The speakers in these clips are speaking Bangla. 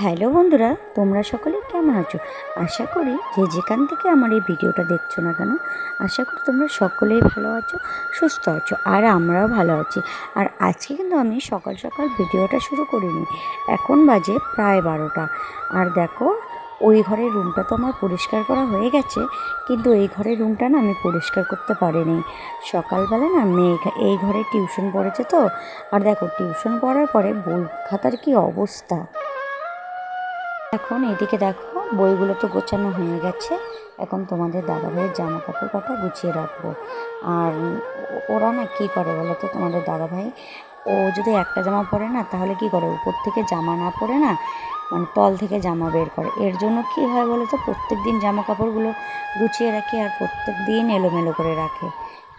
হ্যালো বন্ধুরা, তোমরা সকলে কেমন আছো? আশা করি যে যেখান থেকে আমার এই ভিডিওটা দেখছো না কেন, আশা করি তোমরা সকলেই ভালো আছো, সুস্থ আছো, আর আমরাও ভালো আছি। আর আজকে কিন্তু আমি সকাল সকাল ভিডিওটা শুরু করিনি। এখন বাজে প্রায় 12টা। আর দেখো, ওই ঘরের রুমটা তো আমার পরিষ্কার করা হয়ে গেছে, কিন্তু এই ঘরের রুমটা না আমি পরিষ্কার করতে পারিনি। সকালবেলা না মেয়ে এই ঘরে টিউশন পড়েছে তো। আর দেখো, টিউশন পড়ার পরে বই খাতার কি অবস্থা। এখন এদিকে দেখো, বইগুলো তো গোছানো হয়ে গেছে। এখন তোমাদের দাদাভাইয়ের জামা কাপড় কটা গুছিয়ে রাখবো। আর ওরা না কী করে বলো তো, তোমাদের দাদাভাই ও যদি একটা জামা পরে না, তাহলে কি করে, উপর থেকে জামা না পরে না, মানে তল থেকে জামা বের করে। এর জন্য কি হয় বলো তো, প্রত্যেক দিন জামা কাপড়গুলো গুছিয়ে রাখে আর প্রত্যেক দিন এলোমেলো করে রাখে।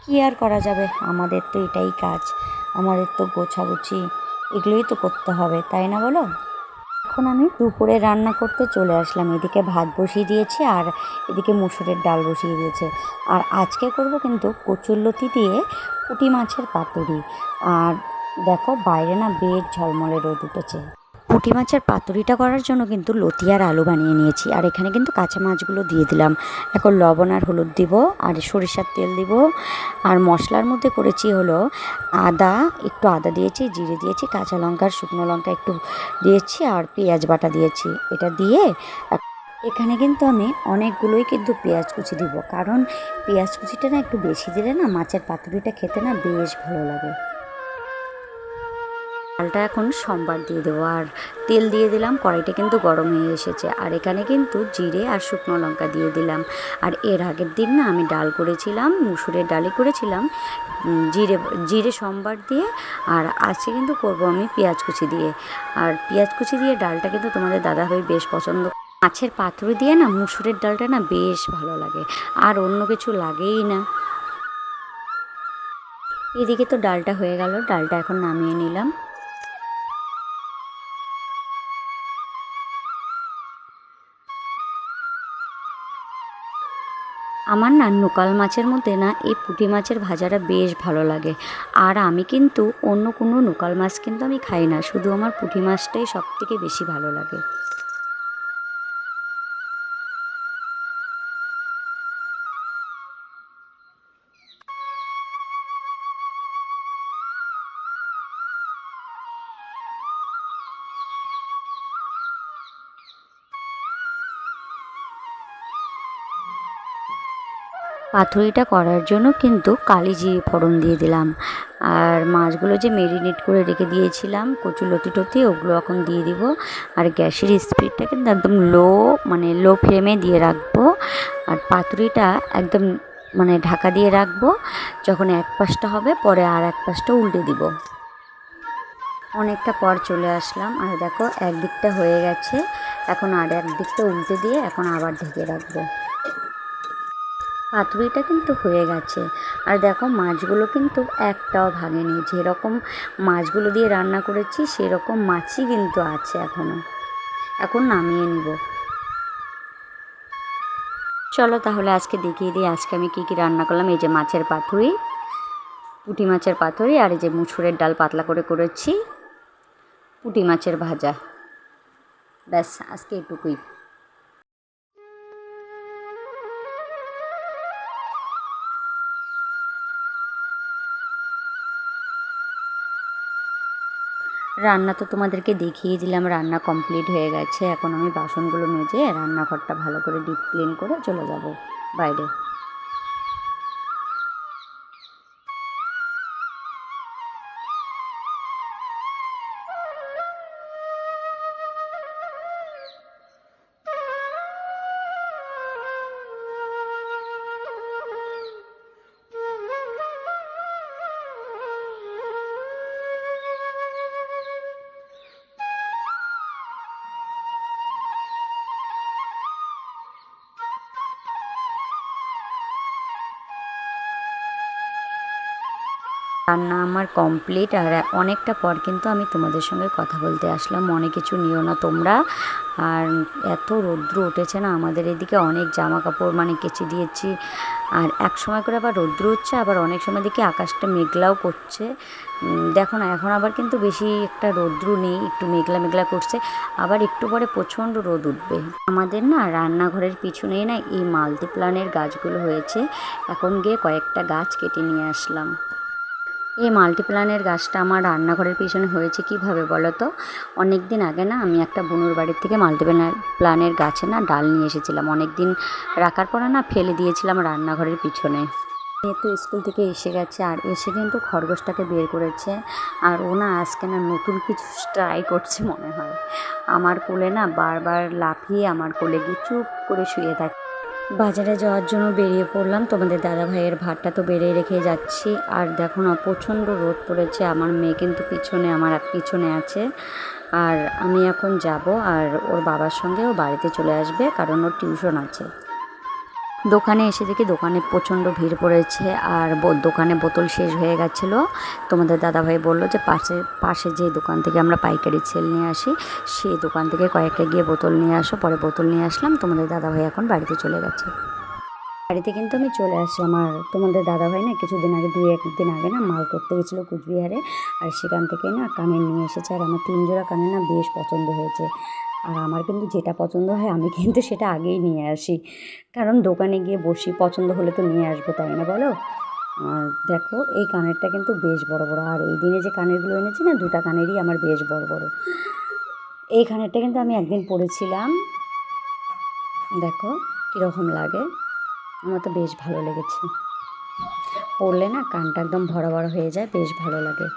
কি আর করা যাবে, আমাদের তো এটাই কাজ, আমাদের তো গোছাগুছি এগুলোই তো করতে হবে, তাই না বলো? এখন আমি দুপুরে রান্না করতে চলে আসলাম। এদিকে ভাত বসিয়ে দিয়েছি আর এদিকে মুসুরের ডাল বসিয়ে দিয়েছে। আর আজকে করব কিন্তু কচুরলতি দিয়ে পুঁটি মাছের পাতুরি। আর দেখো, বাইরে না বেশ ঝলমলে রোদ উঠেছে। পুঁটি মাছের পাতুরিটা করার জন্য কিন্তু লতি আর আলু বানিয়ে নিয়েছি। আর এখানে কিন্তু কাঁচা মাছগুলো দিয়ে দিলাম। এখন লবণ আর হলুদ দিব, আর সরিষার তেল দিব। আর মশলার মধ্যে করেছি হলো আদা, একটু আদা দিয়েছি, জিরে দিয়েছি, কাঁচা লঙ্কা আর শুকনো লঙ্কা একটু দিয়েছি, আর পেঁয়াজ বাটা দিয়েছি। এটা দিয়ে এখানে কিন্তু আমি অনেকগুলোই কিন্তু পেঁয়াজ কুচি দিব, কারণ পেঁয়াজ কুচিটা না একটু বেশি দিলে না মাছের পাতুরিটা খেতে না বেশ ভালো লাগে। ডালটা এখন সম্বার দিয়ে দেবো, আর তেল দিয়ে দিলাম। কড়াইটা কিন্তু গরম হয়ে এসেছে। আর এখানে কিন্তু জিরে আর শুকনো লঙ্কা দিয়ে দিলাম। আর এর আগের দিন না আমি ডাল করেছিলাম, মুসুরের ডালই করেছিলাম জিরে জিরে সম্বার দিয়ে। আর আজকে কিন্তু করবো আমি পেঁয়াজ কুচি দিয়ে। আর পেঁয়াজ কুচি দিয়ে ডালটা কিন্তু তোমাদের দাদাভাই বেশ পছন্দ। মাছের পাতুরি দিয়ে না মুসুরের ডালটা না বেশ ভালো লাগে, আর অন্য কিছু লাগেই না। এদিকে তো ডালটা হয়ে গেল, ডালটা এখন নামিয়ে নিলাম। আমার না নোকাল মাছের মধ্যে না এই পুঁটি মাছের ভাজাটা বেশ ভালো লাগে। আর আমি কিন্তু অন্য কোনো নোকাল মাছ কিন্তু আমি খাই না, শুধু আমার পুঁটি মাছটাই সবথেকে বেশি ভালো লাগে। পাতুরিটা করার জন্য কিন্তু কালি জিরে ফোড়ন দিয়ে দিলাম। আর মাছগুলো যে মেরিনেট করে রেখে দিয়েছিলাম, কচুলতি টতি, ওগুলো এখন দিয়ে দিব। আর গ্যাসের স্পিডটা কিন্তু একদম লো, মানে লো ফ্লেমে দিয়ে রাখবো। আর পাতুরিটা একদম মানে ঢাকা দিয়ে রাখবো। যখন এক পাশটা হবে, পরে আর এক পাশটা উল্টে দিব। অনেকটা পর চলে আসলাম, আর দেখো একদিকটা হয়ে গেছে। এখন আর একদিকটা উল্টে দিয়ে এখন আবার ঢেকে রাখবো। পাতুরিটা কিন্তু হয়ে গেছে। আর দেখো, মাছগুলো কিন্তু একটাও ভাঙেনি। যেরকম মাছগুলো দিয়ে রান্না করেছি সেরকম মাছই কিন্তু আছে এখনও। এখন নামিয়ে নিব। চলো তাহলে আজকে দেখিয়ে দিই আজকে আমি কী কী রান্না করলাম। এই যে মাছের পাতুরি, পুঁটি মাছের পাতুরি, আর এই যে মুসুরের ডাল পাতলা করে করেছি, পুঁটি মাছের ভাজা। ব্যাস, আজকে এটুকুই। রান্না তো তোমাদেরকে দেখিয়ে দিলাম, রান্না কমপ্লিট হয়ে গেছে। এখন আমি বাসনগুলো মেজে রান্নাঘরটা ভালো করে ডিপ ক্লিন করে চলে যাব বাইরে। রান্না আমার কমপ্লিট। আর অনেকটা পর কিন্তু আমি তোমাদের সঙ্গে কথা বলতে আসলাম, মনে কিছু নিও না তোমরা। আর এত রৌদ্র উঠেছে না আমাদের এদিকে, অনেক জামা কাপড় মানে কেচে দিয়েছি। আর এক সময় করে আবার রৌদ্র উঠছে, আবার অনেক সময় দেখি আকাশটা মেঘলাও করছে। দেখো না, এখন আবার কিন্তু বেশি একটা রৌদ্র নেই, একটু মেঘলা মেঘলা করছে, আবার একটু পরে প্রচণ্ড রোদ উঠবে। আমাদের না রান্নাঘরের পিছনেই না এই মাল্টিপ্লানের গাছগুলো হয়েছে, এখন গিয়ে কয়েকটা গাছ কেটে নিয়ে আসলাম। এই মাল্টিপ্লানের গাছটা আমার রান্নাঘরের পিছনে হয়েছে কিভাবে বলো তো? অনেক দিন আগে না আমি একটা বোনুর বাড়ির থেকে প্লানের গাছে না ডাল নিয়ে এসেছিলাম, অনেক দিন রাখার পরে না ফেলে দিয়েছিলাম রান্নাঘরের পিছনে। তো স্কুল থেকে এসে গেছে, আর এসে কিন্তু খরগোশটাকে বের করেছে। আর ও না আজকে না নতুন কিছু ট্রাই করছে মনে হয়, আমার কোলে না বারবার লাফিয়ে আমার কোলে গিয়ে চুপ করে শুয়ে থাকে। বাজারে যাওয়ার জন্য বেরিয়ে পড়লাম, তোমাদের দাদা ভাইয়ের ভাতটা তো বেড়ে রেখে যাচ্ছি। আর দেখো না প্রচণ্ড রোদ পড়েছে, আমার মেয়ে কিন্তু আমার পিছনে আছে। আর আমি এখন যাব, আর ওর বাবার সঙ্গে ও বাড়িতে চলে আসবে, কারণ ওর টিউশন আছে। দোকানে এসে দেখি দোকানে প্রচণ্ড ভিড় পড়েছে, আর দোকানে বোতল শেষ হয়ে গেছিলো। তোমাদের দাদাভাই বললো যে পাশে যে দোকান থেকে আমরা পাইকারি সেল নিয়ে আসি, সেই দোকান থেকে কয়েকটা গিয়ে বোতল নিয়ে আসো। পরে বোতল নিয়ে আসলাম, তোমাদের দাদাভাই এখন বাড়িতে চলে গেছে। বাড়িতে কিন্তু আমি চলে আসলাম। আর তোমাদের দাদাভাই না কিছুদিন আগে, 2-1 দিন আগে না মাল করতে গেছিলো কুচবিহারে, আর সেখান থেকে না কানের নিয়ে এসেছে। আর আমার 3 জোড়া কানের না বেশ পছন্দ হয়েছে। আর আমার কিন্তু যেটা পছন্দ হয় আমি কিন্তু সেটা আগেই নিয়ে আসি, কারণ দোকানে গিয়ে বসি, পছন্দ হলে তো নিয়ে আসবো, তাই না বলো? আর দেখো এই কানেরটা কিন্তু বেশ বড় বড়, আর এই দিনে যে কানেরগুলো এনেছি না, 2টা কানেরই আমার বেশ বড় বড়। এই কানেরটা কিন্তু আমি একদিন পরেছিলাম, দেখো কীরকম লাগে, আমার তো বেশ ভালো লেগেছে। পরলে না কানটা একদম ভরা ভরা হয়ে যায়, বেশ ভালো লাগে।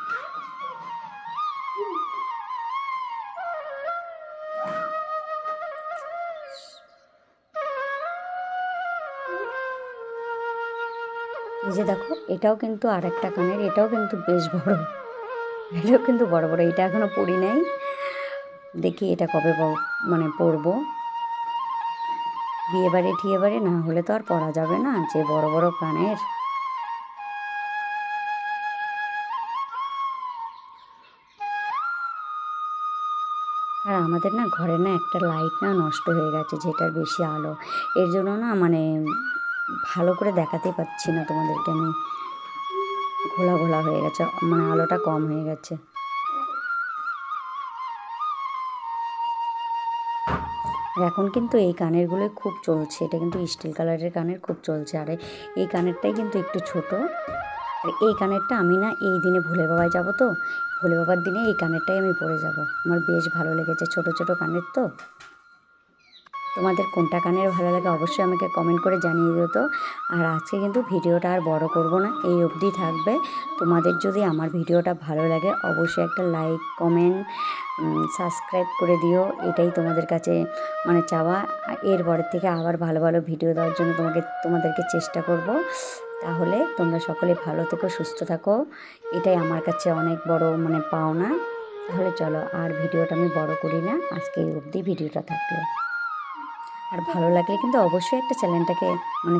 এই যে দেখো, এটাও কিন্তু আর একটা কানের, এটাও কিন্তু বেশ বড়, এটাও কিন্তু বড় বড়। এটা এখনও পরি নাই, দেখি এটা কবে মানে পরবো। বিয়েবাড়ি টিয়েবাড়ি না হলে তো আর পরা যাবে না, যে বড় বড় কানের। আর আমাদের না ঘরে না একটা লাইট না নষ্ট হয়ে গেছে, যেটার বেশি আলো, এর জন্য না মানে ভালো করে দেখাতে পাচ্ছি না তোমাদেরকে আমি, ঘোলা ঘোলা হয়ে গেছে, মানে আলোটা কম হয়ে গেছে। আর এখন কিন্তু এই কানেরগুলোই খুব চলছে, এটা কিন্তু স্টিল কালারের কানের খুব চলছে। আর এই কানেরটাই কিন্তু একটু ছোট। আর এই কানেরটা আমি না এই দিনে ভোলে বাবায় যাব, তো ভোলে বাবার দিনে এই কানেরটাই আমি পরে যাব, আমার বেশ ভালো লেগেছে, ছোট ছোট কানের তো। তোমাদের কোনটা কানের ভালো লাগে অবশ্যই আমাকে কমেন্ট করে জানিয়ে দিও তো। আর আজকে কিন্তু ভিডিওটা আর বড় করব না, এই অবধি থাকবে। তোমাদের যদি আমার ভিডিওটা ভালো লাগে অবশ্যই একটা লাইক, কমেন্ট, সাবস্ক্রাইব করে দিও, এটাই তোমাদের কাছে মানে চাওয়া। এরপরের থেকে আবার ভালো ভালো ভিডিও দেওয়ার জন্য তোমাদেরকে চেষ্টা করব। তাহলে তোমরা সকলে ভালো থেকো, সুস্থ থাকো, এটাই আমার কাছে অনেক বড় মানে পাওনা। তাহলে চলো, আর ভিডিওটা আমি বড় করি না, আজকে এই অবধি ভিডিওটা থাকলো। আর ভালো লাগলে কিন্তু অবশ্যই একটা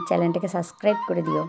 চ্যানেলটাকে সাবস্ক্রাইব করে দিও।